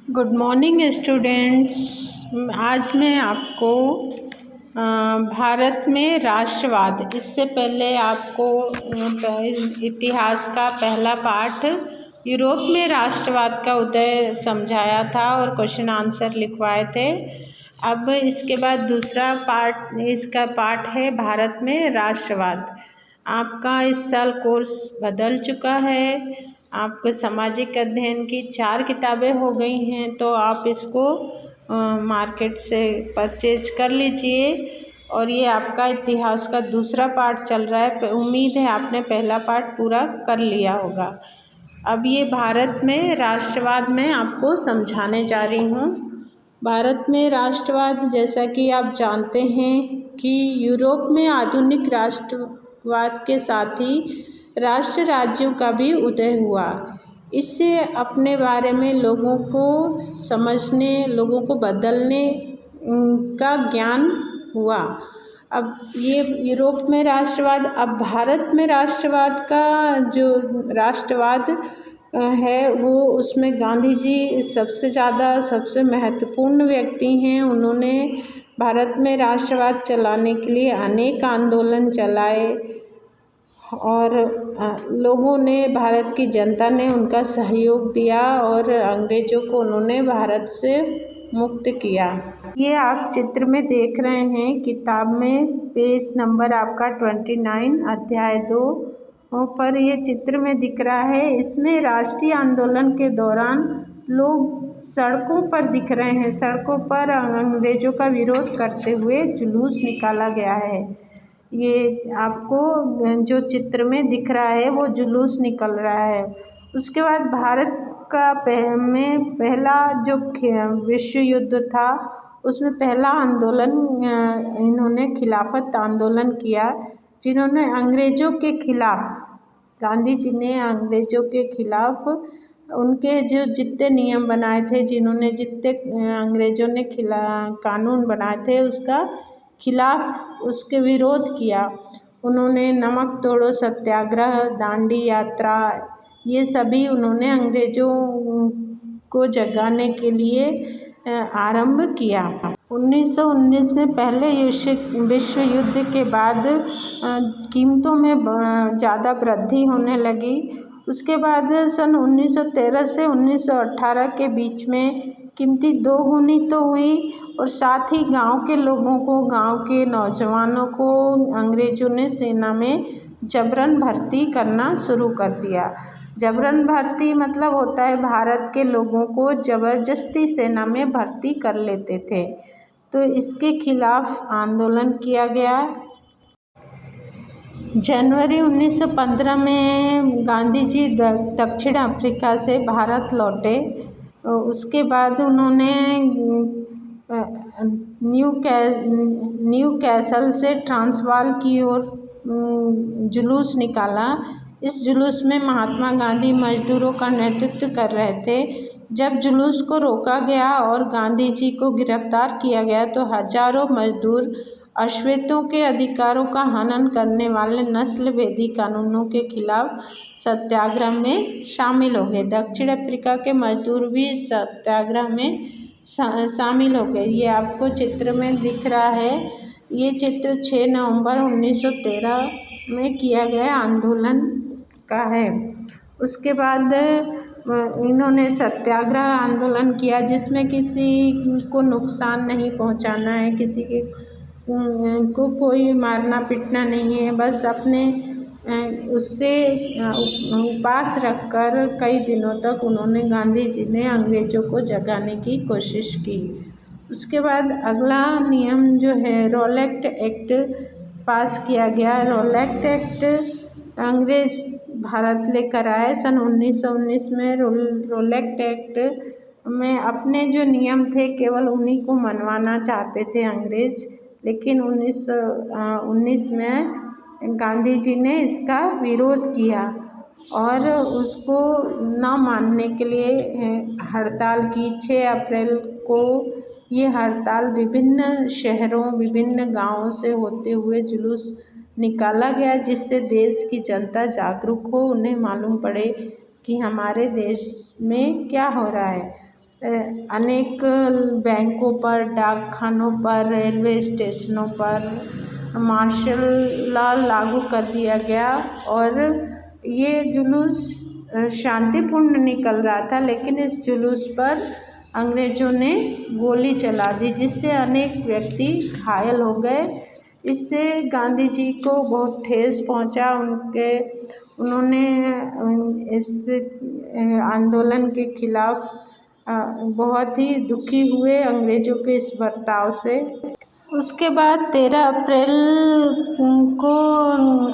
Good morning students. आज मैं आपको भारत में राष्ट्रवाद, इससे पहले आपको इतिहास का पहला पाठ यूरोप में राष्ट्रवाद का उदय समझाया था और क्वेश्चन आंसर लिखवाए थे। अब इसके बाद दूसरा पार्ट, इसका पाठ है भारत में राष्ट्रवाद। आपका इस साल कोर्स बदल चुका है। आपको सामाजिक अध्ययन की 4 किताबें हो गई हैं, तो आप इसको मार्केट से परचेज कर लीजिए। और ये आपका इतिहास का दूसरा पार्ट चल रहा है। उम्मीद है आपने पहला पार्ट पूरा कर लिया होगा। अब ये भारत में राष्ट्रवाद में आपको समझाने जा रही हूँ। भारत में राष्ट्रवाद, जैसा कि आप जानते हैं कि यूरोप में आधुनिक राष्ट्रवाद के साथ ही राष्ट्र राज्यों का भी उदय हुआ। इससे अपने बारे में लोगों को समझने, लोगों को बदलने का ज्ञान हुआ। अब ये यूरोप में राष्ट्रवाद, अब भारत में राष्ट्रवाद का जो राष्ट्रवाद है वो, उसमें गांधी जी सबसे महत्वपूर्ण व्यक्ति हैं। उन्होंने भारत में राष्ट्रवाद चलाने के लिए अनेक आंदोलन चलाए और लोगों ने, भारत की जनता ने उनका सहयोग दिया और अंग्रेज़ों को उन्होंने भारत से मुक्त किया। ये आप चित्र में देख रहे हैं किताब में, पेज नंबर आपका 29 अध्याय 2 पर ये चित्र में दिख रहा है। इसमें राष्ट्रीय आंदोलन के दौरान लोग सड़कों पर दिख रहे हैं। सड़कों पर अंग्रेज़ों का विरोध करते हुए जुलूस निकाला गया है। ये आपको जो चित्र में दिख रहा है वो जुलूस निकल रहा है। उसके बाद भारत का पहला जो विश्व युद्ध था, उसमें पहला आंदोलन इन्होंने खिलाफत आंदोलन किया, जिन्होंने अंग्रेज़ों के खिलाफ, गांधी जी ने अंग्रेज़ों के खिलाफ उनके जो जितने नियम बनाए थे, जिन्होंने जितने अंग्रेज़ों ने कानून बनाए थे, उसका खिलाफ, उसके विरोध किया। उन्होंने नमक तोड़ो सत्याग्रह, दांडी यात्रा, ये सभी उन्होंने अंग्रेज़ों को जगाने के लिए आरंभ किया। 1919 में पहले विश्व युद्ध के बाद कीमतों में ज़्यादा वृद्धि होने लगी। उसके बाद सन 1913 से 1918 के बीच में कीमती 2 गुनी तो हुई और साथ ही गांव के लोगों को, गांव के नौजवानों को अंग्रेज़ों ने सेना में जबरन भर्ती करना शुरू कर दिया। जबरन भर्ती मतलब होता है भारत के लोगों को ज़बरदस्ती सेना में भर्ती कर लेते थे। तो इसके खिलाफ आंदोलन किया गया। जनवरी 1915 में गांधी जी दक्षिण अफ्रीका से भारत लौटे। उसके बाद उन्होंने न्यू कैसल से ट्रांसवाल की ओर जुलूस निकाला। इस जुलूस में महात्मा गांधी मजदूरों का नेतृत्व कर रहे थे। जब जुलूस को रोका गया और गांधी जी को गिरफ्तार किया गया तो हजारों मजदूर अश्वेतों के अधिकारों का हनन करने वाले नस्ल भेदी कानूनों के खिलाफ सत्याग्रह में शामिल हो गए। दक्षिण अफ्रीका के मजदूर भी सत्याग्रह में शामिल हो गए। ये आपको चित्र में दिख रहा है। ये चित्र 6 नवंबर 1913 में किया गया आंदोलन का है। उसके बाद इन्होंने सत्याग्रह आंदोलन किया, जिसमें किसी को नुकसान नहीं पहुंचाना है, किसी के को कोई मारना पीटना नहीं है। बस अपने उससे उपवास रखकर कई दिनों तक उन्होंने, गांधी जी ने अंग्रेज़ों को जगाने की कोशिश की। उसके बाद अगला नियम जो है, रॉलेट एक्ट पास किया गया। रॉलेट एक्ट अंग्रेज़ भारत लेकर आए सन 1919 में। रॉलेट एक्ट में अपने जो नियम थे केवल उन्हीं को मनवाना चाहते थे अंग्रेज़, लेकिन 1919 में गांधी जी ने इसका विरोध किया और उसको न मानने के लिए हड़ताल की। 6 अप्रैल को ये हड़ताल विभिन्न शहरों, विभिन्न गांवों से होते हुए जुलूस निकाला गया, जिससे देश की जनता जागरूक हो, उन्हें मालूम पड़े कि हमारे देश में क्या हो रहा है। अनेक बैंकों पर, डाकखानों पर, रेलवे स्टेशनों पर मार्शल लॉ लागू कर दिया गया और ये जुलूस शांतिपूर्ण निकल रहा था, लेकिन इस जुलूस पर अंग्रेज़ों ने गोली चला दी, जिससे अनेक व्यक्ति घायल हो गए। इससे गांधी जी को बहुत ठेस पहुंचा। उन्होंने इस आंदोलन के खिलाफ बहुत ही दुखी हुए अंग्रेज़ों के इस बर्ताव से। उसके बाद 13 अप्रैल को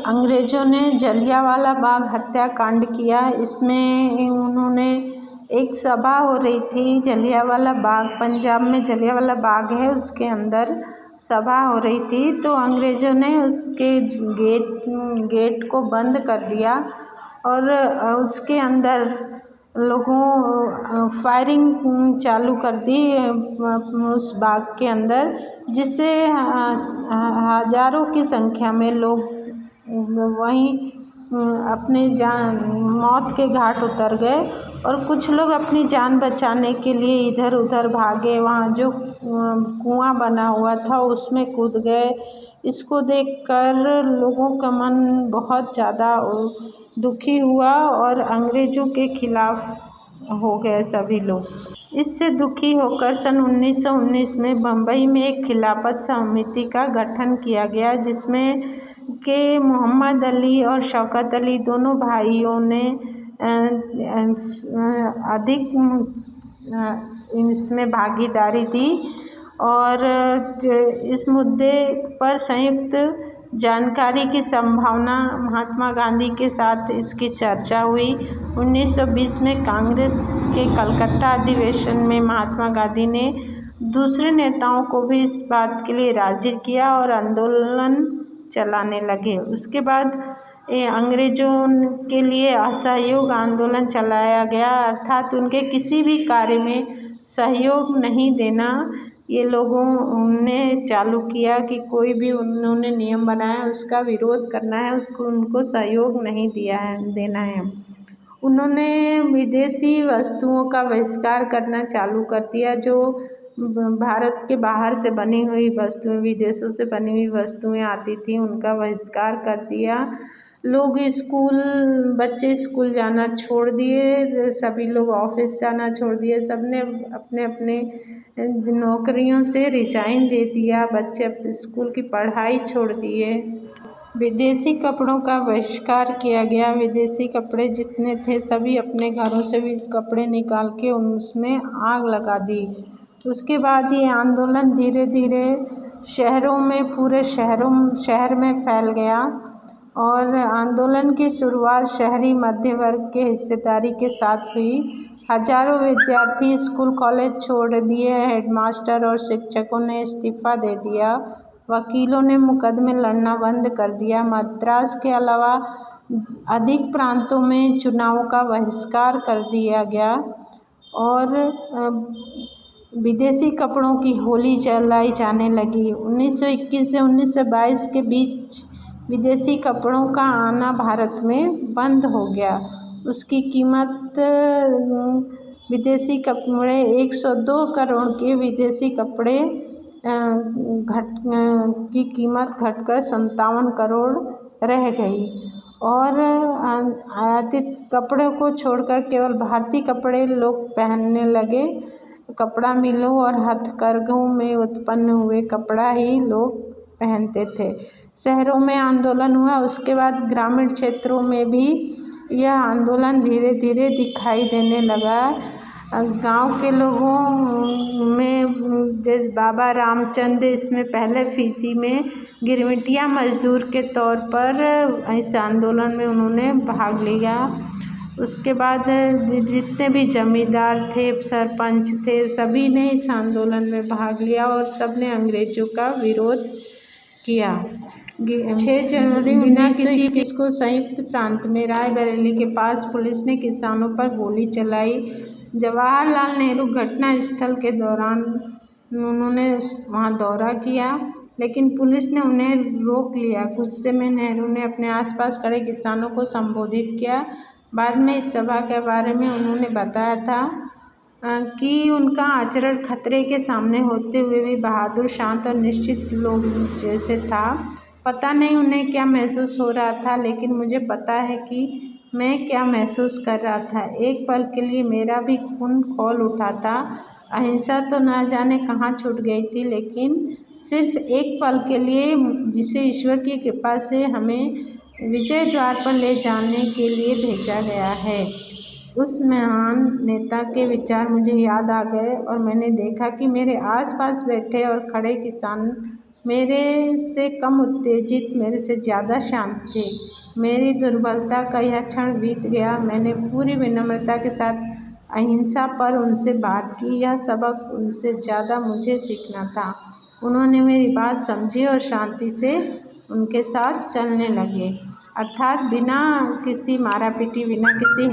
अंग्रेज़ों ने जलियांवाला बाग हत्याकांड किया। इसमें उन्होंने एक सभा हो रही थी जलियांवाला बाग, पंजाब में जलियांवाला बाग है, उसके अंदर सभा हो रही थी, तो अंग्रेज़ों ने उसके गेट को बंद कर दिया और उसके अंदर लोगों फायरिंग चालू कर दी उस बाग के अंदर, जिससे हज़ारों की संख्या में लोग वहीं अपने मौत के घाट उतर गए और कुछ लोग अपनी जान बचाने के लिए इधर उधर भागे। वहाँ जो कुआं बना हुआ था उसमें कूद गए। इसको देखकर लोगों का मन बहुत ज़्यादा दुखी हुआ और अंग्रेज़ों के खिलाफ हो गए सभी लोग। इससे दुखी होकर सन 1919 में बम्बई में एक खिलाफत समिति का गठन किया गया, जिसमें के मोहम्मद अली और शौकत अली दोनों भाइयों ने अधिक इसमें भागीदारी दी और इस मुद्दे पर संयुक्त जानकारी की संभावना महात्मा गांधी के साथ इसकी चर्चा हुई। 1920 में कांग्रेस के कलकत्ता अधिवेशन में महात्मा गांधी ने दूसरे नेताओं को भी इस बात के लिए राजी किया और आंदोलन चलाने लगे। उसके बाद अंग्रेज़ों के लिए असहयोग आंदोलन चलाया गया, अर्थात उनके किसी भी कार्य में सहयोग नहीं देना ये लोगों ने चालू किया कि कोई भी उन्होंने नियम बनाया उसका विरोध करना है, उसको उनको सहयोग नहीं देना है। उन्होंने विदेशी वस्तुओं का बहिष्कार करना चालू कर दिया। जो भारत के बाहर से बनी हुई वस्तुएं, विदेशों से बनी हुई वस्तुएं आती थी, उनका बहिष्कार कर दिया। बच्चे स्कूल जाना छोड़ दिए, सभी लोग ऑफिस जाना छोड़ दिए, सबने अपने अपने नौकरियों से रिजाइन दे दिया, बच्चे स्कूल की पढ़ाई छोड़ दिए। विदेशी कपड़ों का बहिष्कार किया गया। विदेशी कपड़े जितने थे सभी अपने घरों से भी कपड़े निकाल के उसमें आग लगा दी। उसके बाद ये आंदोलन धीरे धीरे शहरों में, पूरे शहर में फैल गया और आंदोलन की शुरुआत शहरी मध्य वर्ग के हिस्सेदारी के साथ हुई। हजारों विद्यार्थी स्कूल कॉलेज छोड़ दिए, हेडमास्टर और शिक्षकों ने इस्तीफा दे दिया, वकीलों ने मुकदमे लड़ना बंद कर दिया। मद्रास के अलावा अधिक प्रांतों में चुनावों का बहिष्कार कर दिया गया और विदेशी कपड़ों की होली चलाई जाने लगी। 1921 से 1922 के बीच विदेशी कपड़ों का आना भारत में बंद हो गया। उसकी कीमत विदेशी कपड़े 102 करोड़ के विदेशी कपड़े की कीमत घटकर 57 करोड़ रह गई और आयातित कपड़ों को छोड़कर केवल भारतीय कपड़े लोग पहनने लगे। कपड़ा मिलों और हथकरघों में उत्पन्न हुए कपड़ा ही लोग पहनते थे। शहरों में आंदोलन हुआ, उसके बाद ग्रामीण क्षेत्रों में भी यह आंदोलन धीरे धीरे दिखाई देने लगा। गांव के लोगों में जैसे बाबा रामचंद्र, इसमें पहले फिजी में गिरमिटिया मजदूर के तौर पर इस आंदोलन में उन्होंने भाग लिया। उसके बाद जितने भी जमींदार थे, सरपंच थे, सभी ने इस आंदोलन में भाग लिया और सब ने अंग्रेज़ों का विरोध किया। 6 जनवरी 1921 को संयुक्त प्रांत में रायबरेली के पास पुलिस ने किसानों पर गोली चलाई। जवाहरलाल नेहरू घटना स्थल के दौरान उन्होंने वहाँ दौरा किया, लेकिन पुलिस ने उन्हें रोक लिया। गुस्से में नेहरू ने अपने आसपास खड़े किसानों को संबोधित किया। बाद में इस सभा के बारे में उन्होंने बताया था कि उनका आचरण खतरे के सामने होते हुए भी बहादुर, शांत और निश्चित लोग जैसे था। पता नहीं उन्हें क्या महसूस हो रहा था, लेकिन मुझे पता है कि मैं क्या महसूस कर रहा था। एक पल के लिए मेरा भी खून खौल उठा था। अहिंसा तो न जाने कहाँ छूट गई थी, लेकिन सिर्फ एक पल के लिए, जिसे ईश्वर की कृपा से हमें विजय द्वार पर ले जाने के लिए भेजा गया है। उस महान नेता के विचार मुझे याद आ गए और मैंने देखा कि मेरे आसपास बैठे और खड़े किसान मेरे से कम उत्तेजित, मेरे से ज़्यादा शांत थे। मेरी दुर्बलता का यह क्षण बीत गया। मैंने पूरी विनम्रता के साथ अहिंसा पर उनसे बात की। यह सबक उनसे ज़्यादा मुझे सीखना था। उन्होंने मेरी बात समझी और शांति से उनके साथ चलने लगे, अर्थात बिना किसी मारापीटी, बिना किसी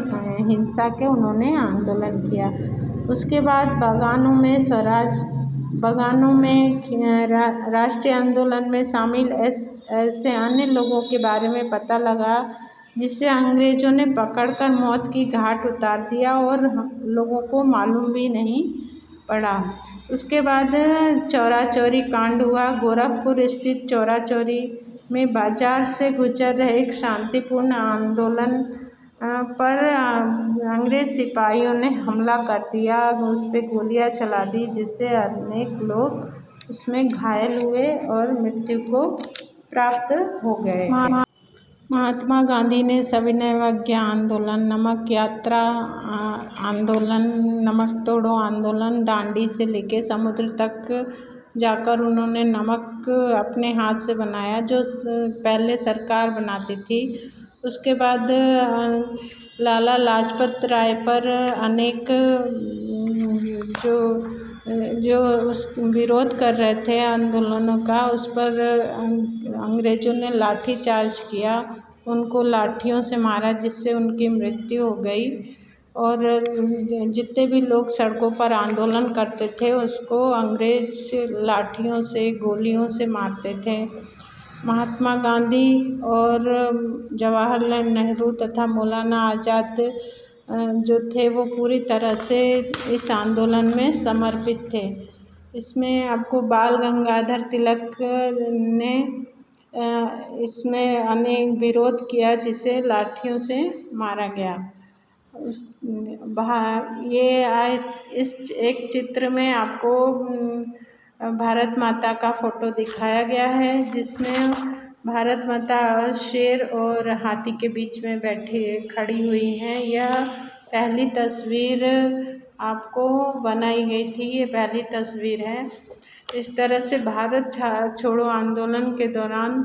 हिंसा के उन्होंने आंदोलन किया। उसके बाद बगानों में राष्ट्रीय आंदोलन में शामिल ऐसे अन्य लोगों के बारे में पता लगा जिसे अंग्रेज़ों ने पकड़कर मौत की घाट उतार दिया और लोगों को मालूम भी नहीं पड़ा। उसके बाद चौरा चौरी कांड हुआ। गोरखपुर स्थित चौरा चौरी में बाजार से गुजर रहे एक शांतिपूर्ण आंदोलन पर अंग्रेज सिपाहियों ने हमला कर दिया, उस पर गोलियां चला दी, जिससे अनेक लोग उसमें घायल हुए और मृत्यु को प्राप्त हो गए। महात्मा गांधी ने सविनय अवज्ञा आंदोलन, नमक यात्रा आंदोलन, नमक तोड़ो आंदोलन, दांडी से लेकर समुद्र तक जाकर उन्होंने नमक अपने हाथ से बनाया, जो पहले सरकार बनाती थी। उसके बाद लाला लाजपत राय पर अनेक जो जो उस विरोध कर रहे थे आंदोलनों का, उस पर अंग्रेज़ों ने लाठी चार्ज किया, उनको लाठियों से मारा, जिससे उनकी मृत्यु हो गई। और जितने भी लोग सड़कों पर आंदोलन करते थे उसको अंग्रेज लाठियों से, गोलियों से मारते थे। महात्मा गांधी और जवाहरलाल नेहरू तथा मौलाना आज़ाद जो थे वो पूरी तरह से इस आंदोलन में समर्पित थे। इसमें आपको बाल गंगाधर तिलक ने इसमें अनेक विरोध किया, जिसे लाठियों से मारा गया। इस एक चित्र में आपको भारत माता का फोटो दिखाया गया है, जिसमें भारत माता शेर और हाथी के बीच में खड़ी हुई हैं। यह पहली तस्वीर आपको बनाई गई थी, ये पहली तस्वीर है। इस तरह से भारत छोड़ो आंदोलन के दौरान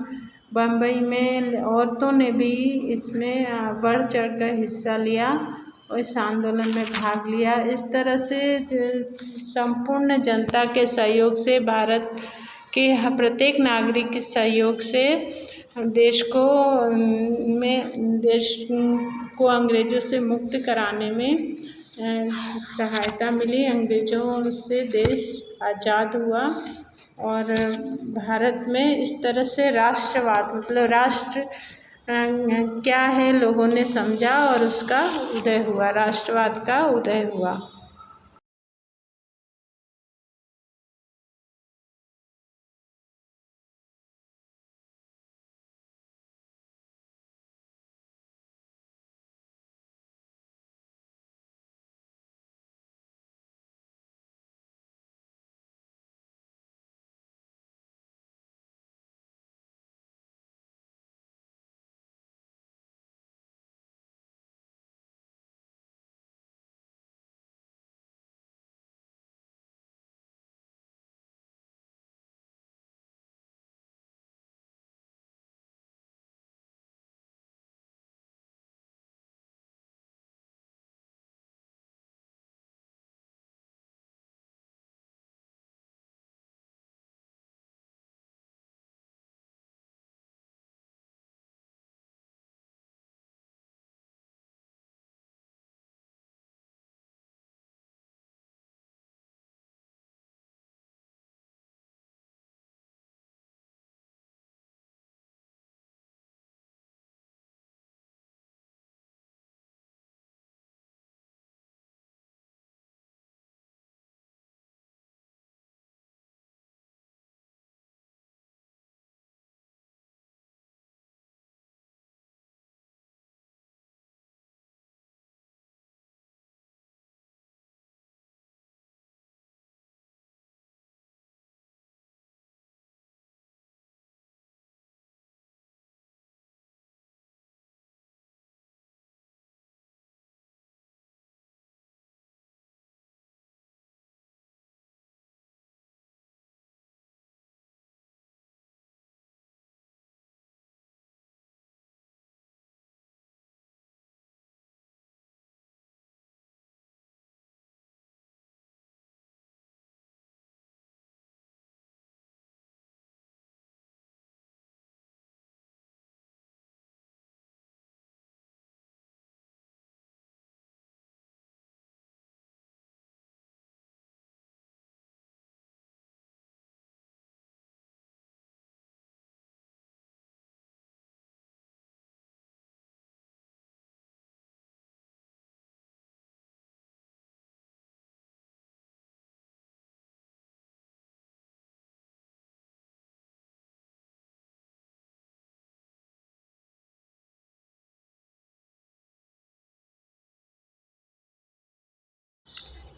बम्बई में औरतों ने भी इसमें बढ़ चढ़ कर हिस्सा लिया और इस आंदोलन में भाग लिया। इस तरह से संपूर्ण जनता के सहयोग से, भारत के प्रत्येक नागरिक के सहयोग से देश को अंग्रेज़ों से मुक्त कराने में सहायता मिली। अंग्रेज़ों से देश आज़ाद हुआ और भारत में इस तरह से राष्ट्रवाद, मतलब राष्ट्र क्या है, लोगों ने समझा और उसका उदय हुआ, राष्ट्रवाद का उदय हुआ।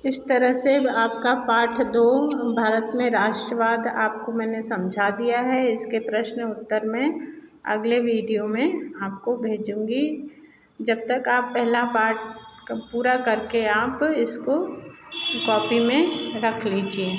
इस तरह से आपका पाठ 2 भारत में राष्ट्रवाद आपको मैंने समझा दिया है। इसके प्रश्न उत्तर मैं अगले वीडियो में आपको भेजूँगी। जब तक आप पहला पाठ पूरा करके आप इसको कॉपी में रख लीजिए।